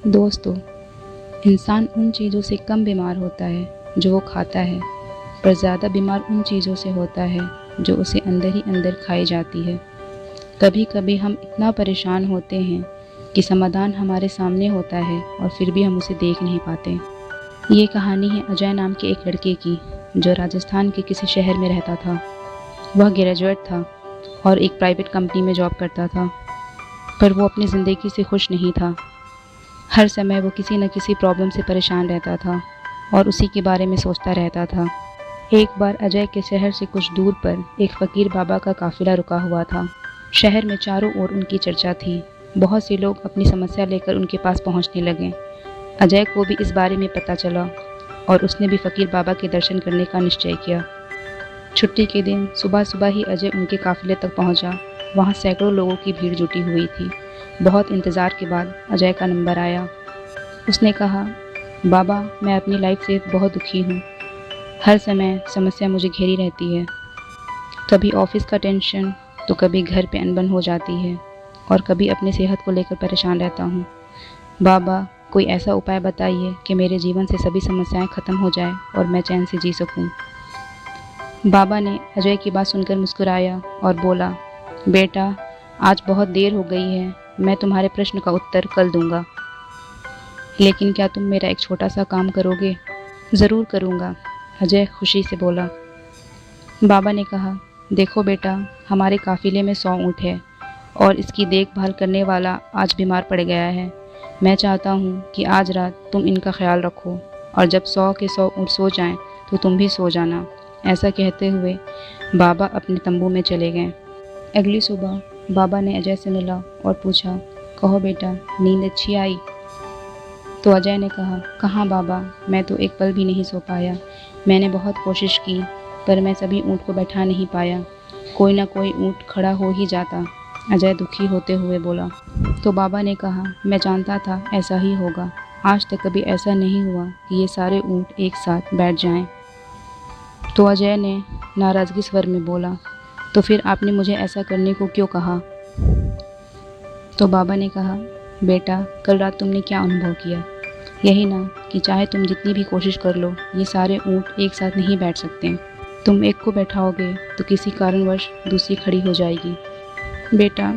दोस्तों, इंसान उन चीज़ों से कम बीमार होता है जो वो खाता है, पर ज़्यादा बीमार उन चीज़ों से होता है जो उसे अंदर ही अंदर खाई जाती है। कभी कभी हम इतना परेशान होते हैं कि समाधान हमारे सामने होता है और फिर भी हम उसे देख नहीं पाते। ये कहानी है अजय नाम के एक लड़के की, जो राजस्थान के किसी शहर में रहता था। वह ग्रेजुएट था और एक प्राइवेट कंपनी में जॉब करता था, पर वो अपनी ज़िंदगी से खुश नहीं था। हर समय वो किसी न किसी प्रॉब्लम से परेशान रहता था और उसी के बारे में सोचता रहता था। एक बार अजय के शहर से कुछ दूर पर एक फ़कीर बाबा का काफ़िला रुका हुआ था। शहर में चारों ओर उनकी चर्चा थी। बहुत से लोग अपनी समस्या लेकर उनके पास पहुंचने लगे। अजय को भी इस बारे में पता चला और उसने भी फ़कीर बाबा के दर्शन करने का निश्चय किया। छुट्टी के दिन सुबह सुबह ही अजय उनके काफ़िले तक पहुंचा। वहां सैकड़ों लोगों की भीड़ जुटी हुई थी। बहुत इंतज़ार के बाद अजय का नंबर आया। उसने कहा, बाबा, मैं अपनी लाइफ से बहुत दुखी हूँ। हर समय समस्या मुझे घेरी रहती है। कभी ऑफिस का टेंशन, तो कभी घर पे अनबन हो जाती है और कभी अपनी सेहत को लेकर परेशान रहता हूँ। बाबा, कोई ऐसा उपाय बताइए कि मेरे जीवन से सभी समस्याएं ख़त्म हो जाए और मैं चैन से जी सकूँ। बाबा ने अजय की बात सुनकर मुस्कुराया और बोला, बेटा, आज बहुत देर हो गई है। मैं तुम्हारे प्रश्न का उत्तर कल दूंगा, लेकिन क्या तुम मेरा एक छोटा सा काम करोगे? ज़रूर करूँगा, अजय खुशी से बोला। बाबा ने कहा, देखो बेटा, हमारे काफ़िले में 100 ऊँट है और इसकी देखभाल करने वाला आज बीमार पड़ गया है। मैं चाहता हूँ कि आज रात तुम इनका ख्याल रखो और जब 100 के 100 ऊँट सो जाएं तो तुम भी सो जाना। ऐसा कहते हुए बाबा अपने तंबू में चले गए। अगली सुबह बाबा ने अजय से मिला और पूछा, कहो बेटा, नींद अच्छी आई? तो अजय ने कहा, कहाँ बाबा, मैं तो एक पल भी नहीं सो पाया। मैंने बहुत कोशिश की, पर मैं सभी ऊँट को बैठा नहीं पाया। कोई ना कोई ऊँट खड़ा हो ही जाता। अजय दुखी होते हुए बोला। तो बाबा ने कहा, मैं जानता था ऐसा ही होगा। आज तक कभी ऐसा नहीं हुआ कि ये सारे ऊँट एक साथ बैठ जाएं। तो अजय ने नाराज़गी स्वर में बोला, तो फिर आपने मुझे ऐसा करने को क्यों कहा? तो बाबा ने कहा, बेटा, कल रात तुमने क्या अनुभव किया? यही ना कि चाहे तुम जितनी भी कोशिश कर लो, ये सारे ऊँट एक साथ नहीं बैठ सकते। तुम एक को बैठाओगे तो किसी कारणवश दूसरी खड़ी हो जाएगी। बेटा,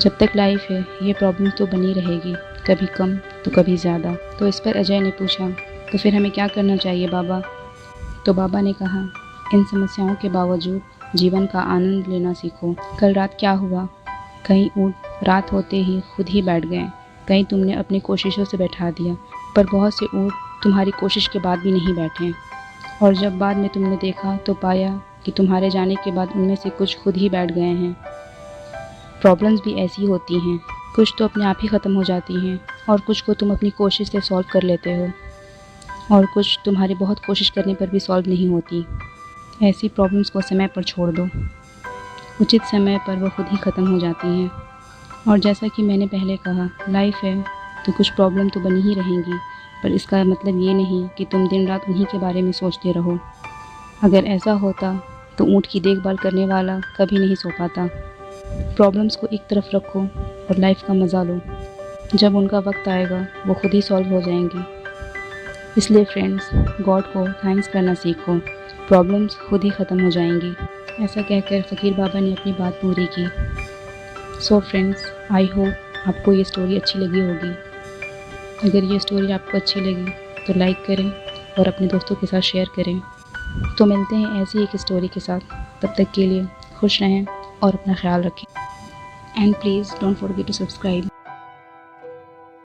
जब तक लाइफ है ये प्रॉब्लम तो बनी रहेगी, कभी कम तो कभी ज़्यादा। तो इस पर अजय ने पूछा, तो फिर हमें क्या करना चाहिए बाबा? तो बाबा ने कहा, इन समस्याओं के बावजूद जीवन का आनंद लेना सीखो। कल रात क्या हुआ? कहीं ऊँट रात होते ही खुद ही बैठ गए, कहीं तुमने अपनी कोशिशों से बैठा दिया, पर बहुत से ऊँट तुम्हारी कोशिश के बाद भी नहीं बैठे। और जब बाद में तुमने देखा तो पाया कि तुम्हारे जाने के बाद उनमें से कुछ खुद ही बैठ गए हैं। प्रॉब्लम्स भी ऐसी होती हैं, कुछ तो अपने आप ही ख़त्म हो जाती हैं और कुछ को तुम अपनी कोशिश से सॉल्व कर लेते हो और कुछ तुम्हारी बहुत कोशिश करने पर भी सॉल्व नहीं होती। ऐसी प्रॉब्लम्स को समय पर छोड़ दो, उचित समय पर वो खुद ही ख़त्म हो जाती हैं। और जैसा कि मैंने पहले कहा, लाइफ है तो कुछ प्रॉब्लम तो बनी ही रहेंगी, पर इसका मतलब ये नहीं कि तुम दिन रात उन्हीं के बारे में सोचते रहो। अगर ऐसा होता तो ऊँट की देखभाल करने वाला कभी नहीं सो पाता। प्रॉब्लम्स को एक तरफ रखो और लाइफ का मज़ा लो। जब उनका वक्त आएगा वो खुद ही सॉल्व हो जाएंगी। इसलिए फ्रेंड्स, गॉड को थैंक्स करना सीखो, प्रॉब्लम्स खुद ही ख़त्म हो जाएंगी। ऐसा कहकर फ़कीर बाबा ने अपनी बात पूरी की। सो फ्रेंड्स, आई होप आपको ये स्टोरी अच्छी लगी होगी। अगर ये स्टोरी आपको अच्छी लगी तो लाइक करें और अपने दोस्तों के साथ शेयर करें। तो मिलते हैं ऐसी एक स्टोरी के साथ। तब तक के लिए खुश रहें और अपना ख्याल रखें। And please don't forget to subscribe.